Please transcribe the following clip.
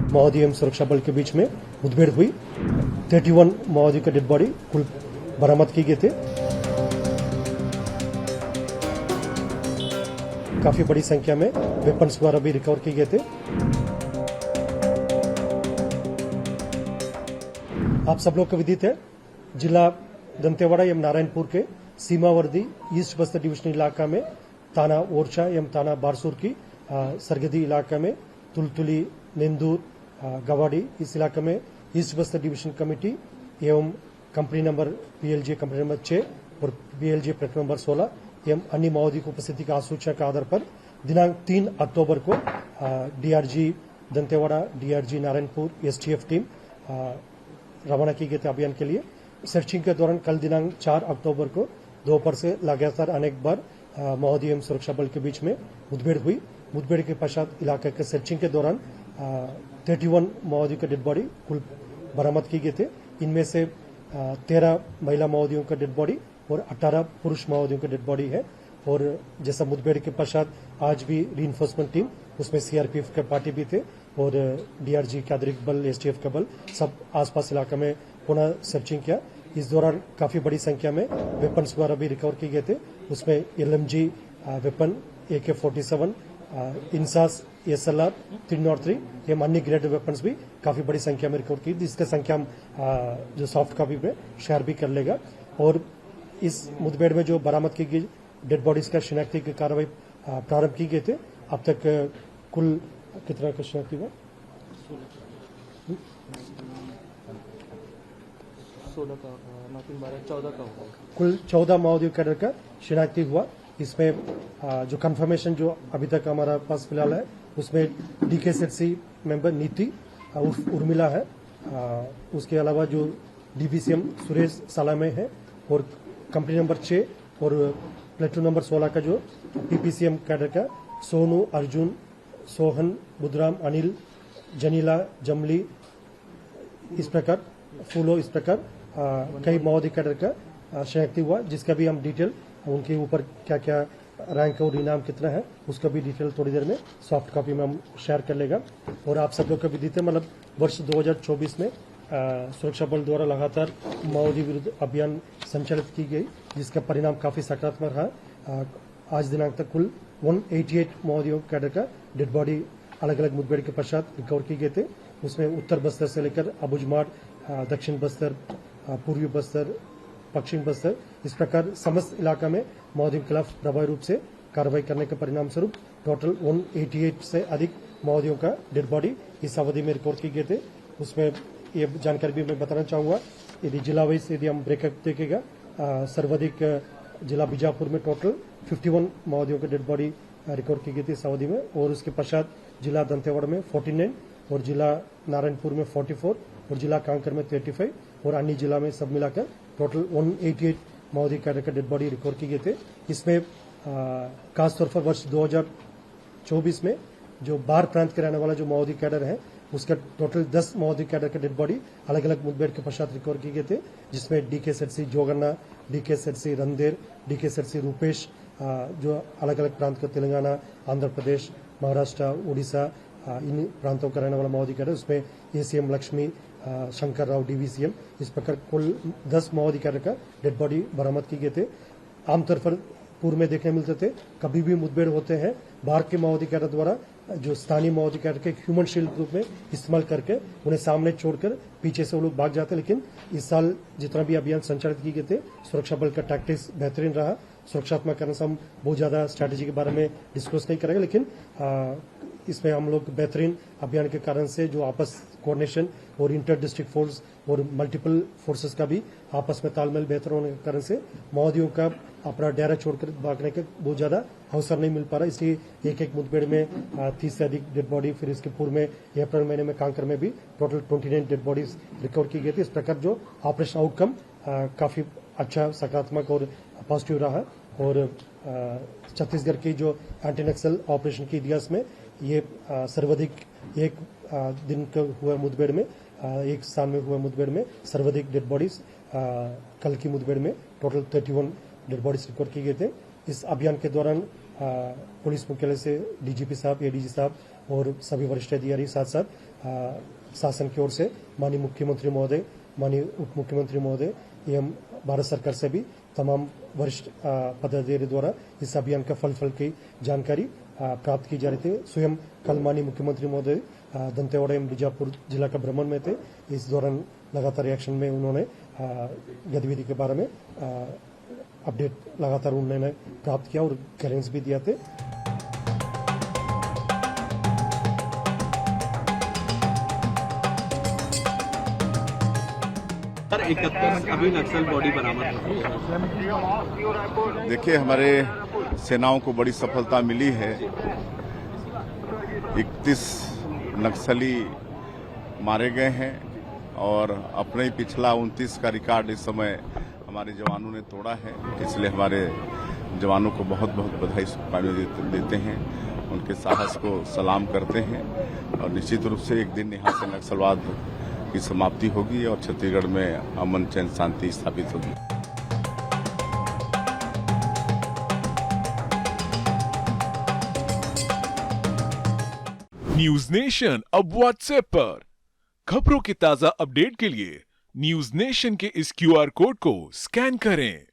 माओवादी एवं सुरक्षा बल के बीच में मुठभेड़ हुई। 31 माओवादी का डेड बॉडी कुल बरामद की गए थे। काफी बड़ी संख्या में वेपन्स वगैरह भी रिकवर किए गए थे। आप सब लोग को विदित है, जिला दंतेवाड़ा एवं नारायणपुर के सीमावर्ती ईस्ट बस्तर डिवीजन इलाका में थाना ओरछा एवं थाना बारसूर की सरहदी इलाका में तुलतुली, नेंदूर, गवाड़ी, इस इलाके में ईस्ट बस्तर डिवीजन कमेटी एवं company number PLJ company number 6 और PLJ प्लेटफॉर्म नंबर 16 एवं अन्य माओवादी की उपस्थिति का आसूचना के आधार पर दिनांक 3 अक्टूबर को DRG Dantewada, DRG Narayanpur, STF team रवाना की गई थे अभियान के लिए। सर्चिंग के दौरान कल दिनांक 4 अक्टूबर को दोपहर से लगातार अनेक बार माओवादी एवं सुरक्षा बल के बीच में मुठभेड़ हुई। मुठभेड़ के पश्चात इलाके के सर्चिंग के दौरान 31 माओवादी का डेड बॉडी कुल बरामद की गए थे। इनमें से 13 महिला माओवादियों का डेड बॉडी और 18 पुरुष माओवादियों का डेड बॉडी है। और जैसा मुठभेड़ के पश्चात आज भी रीइंफोर्समेंट टीम, उसमें CRPF के पार्टी भी थे और DRG का अतिरिक्त बल, STF का बल, सब आसपास इलाके में पुनः सर्चिंग किया। इस दौरान काफी बड़ी संख्या में वेपन्स वगैरह भी रिकवर किए गए थे। उसमें LMG weapon, AK-47, INSAS, SLR 303 एवं अन्य ग्रेड वेपन्स भी काफी बड़ी संख्या में रिकवर की, जिसका संख्या हम जो सॉफ्ट कॉपी में शेयर भी कर लेगा। और इस मुठभेड़ में जो बरामद की गई डेड बॉडीज का शिनाख्ती की कार्रवाई प्रारंभ की गई थे। अब तक कुल कितना का शिनाख्ती हुआ? 14 का हुआ। कुल 14 माओवादी कैडर का शिनाख्ती हुआ। इसमें जो कंफर्मेशन जो अभी तक हमारा पास फिलहाल है, उसमें DKZC मेंबर नीति उर्मिला है। उसके अलावा जो DBCM सुरेश सालामे है और कंपनी नंबर 6 और प्लेटून नंबर 16 का जो PPCM कैडर का सोनू, अर्जुन, सोहन, बुधराम, अनिल, जनीला, जमली, इस प्रकार फूलो, इस प्रकार कई माओवादी कैडर का शिनाख्ती हुआ, जिसका भी हम डिटेल उनके ऊपर क्या क्या रैंक और इनाम कितना है उसका भी डिटेल थोड़ी देर में सॉफ्ट कॉपी में हम शेयर कर लेगा। और आप सब लोग को भी देते मतलब वर्ष 2024 में सुरक्षा बल द्वारा लगातार माओवादी विरुद्ध अभियान संचालित की गई, जिसका परिणाम काफी सकारात्मक रहा। आज दिनांक तक कुल 188 माओवादियों कैडर का डेड बॉडी अलग अलग मुठभेड़ के पश्चात रिकवर की गए थे। उसमें उत्तर बस्तर से लेकर अबुझमाड़, दक्षिण बस्तर, पूर्वी बस्तर, पश्चिम बस्तर, इस प्रकार समस्त इलाका में माओवादियों के खिलाफ प्रभावी रूप से कार्रवाई करने के परिणाम स्वरूप टोटल 188 से अधिक माओवादियों का डेड बॉडी इस अवधि में रिकॉर्ड की गए थे। उसमें ये जानकारी भी मैं बताना चाहूंगा, यदि जिला वाइज यदि हम ब्रेकअप देखेगा, सर्वाधिक जिला बीजापुर में टोटल 51 माओवादियों का डेड बॉडी रिकॉर्ड की गई थी इस अवधि में। और उसके पश्चात जिला दंतेवाड़ा में 49 और जिला नारायणपुर में 44 और जिला कांकर में 35 और अन्य जिला में सब मिलाकर टोटल 188 माओवादी कैडर का डेड बॉडी रिकॉर्ड किए गए थे। इसमें खासतौर पर वर्ष 2024 में जो बाहर प्रांत के रहने वाला जो माओवादी कैडर है, उसका टोटल 10 माओवादी कैडर का डेड बॉडी अलग अलग मुठभेड़ के पश्चात रिकवर किए गए थे, जिसमें DKZC जोगन्ना, DKZC रंदेर, DKZC रूपेश, जो अलग अलग प्रांत के तेलंगाना, आंध्र प्रदेश, महाराष्ट्र, उड़ीसा, इन प्रांतों का रहने वाला माओवादी कैडर, उसमें ACM लक्ष्मी, शंकर राव, DVCM, इस प्रकार कुल 10 माओवादी कैडर का डेड बॉडी बरामद किए गए थे। आमतौर पर पूर्व में देखने मिलते थे, कभी भी मुठभेड़ होते हैं बाहर के माओवादी कैडर द्वारा जो स्थानीय माओवादी कैडर के ह्यूमन शील्ड रूप में इस्तेमाल करके उन्हें सामने छोड़कर पीछे से वो लोग भाग जाते। लेकिन इस साल जितना भी अभियान संचालित किए गए थे, सुरक्षा बल का टैक्टिक्स बेहतरीन रहा। सुरक्षात्मक कारण से हम बहुत ज्यादा स्ट्रैटेजी के बारे में डिस्कस नहीं करेंगे, लेकिन इसमें हम लोग बेहतरीन अभियान के कारण से जो आपस कोऑर्डिनेशन और इंटर डिस्ट्रिक्ट फोर्स और मल्टीपल फोर्सेस का भी आपस में तालमेल बेहतर होने के कारण से माओवादियों का अपना डेरा छोड़कर भागने का बहुत ज्यादा अवसर नहीं मिल पा रहा। इसलिए एक एक मुठभेड़ में 30 से अधिक डेड बॉडी, फिर इसके पूर्व में अप्रैल महीने में कांकर में भी टोटल 29 डेड बॉडीज रिकवर की गई थी। इस प्रकार जो ऑपरेशन आउटकम काफी अच्छा, सकारात्मक और पॉजिटिव रहा। और छत्तीसगढ़ की जो एंटी नक्सल ऑपरेशन के इतिहास में ये सर्वाधिक एक दिन का हुआ मुठभेड़ में, एक साल में हुआ मुठभेड़ में सर्वाधिक डेड बॉडीज कल की मुठभेड़ में टोटल 31 डेड बॉडीज रिकवर की गए थे। इस अभियान के दौरान पुलिस मुख्यालय से डीजीपी साहब, एडीजी साहब और सभी वरिष्ठ अधिकारी साथ साथ शासन की ओर से माननीय मुख्यमंत्री महोदय, माननीय उप मुख्यमंत्री महोदय एवं भारत सरकार से भी तमाम वरिष्ठ पदाधिकारी द्वारा इस अभियान का फल की जानकारी प्राप्त की जा रही थी। स्वयं कल माननीय मुख्यमंत्री महोदय दंतेवाड़ा एवं बीजापुर जिला का भ्रमण में थे। इस दौरान लगातार रिएक्शन में उन्होंने गतिविधि के बारे में अपडेट लगातार उन्होंने प्राप्त किया और गाइडेंस भी दिया थे। 71 अभी नक्सल बॉडी बरामद हुई है। देखिए, हमारे सेनाओं को बड़ी सफलता मिली है। 31 नक्सली मारे गए हैं और अपने ही पिछला 29 का रिकॉर्ड इस समय हमारे जवानों ने तोड़ा है। इसलिए हमारे जवानों को बहुत बहुत बधाई शुभकामनाएं देते हैं, उनके साहस को सलाम करते हैं और निश्चित रूप से एक दिन यहाँ से नक्सलवाद की समाप्ति होगी और छत्तीसगढ़ में अमन चैन शांति स्थापित होगी। न्यूज नेशन अब व्हाट्सएप पर खबरों के ताजा अपडेट के लिए न्यूज नेशन के इस QR कोड को स्कैन करें।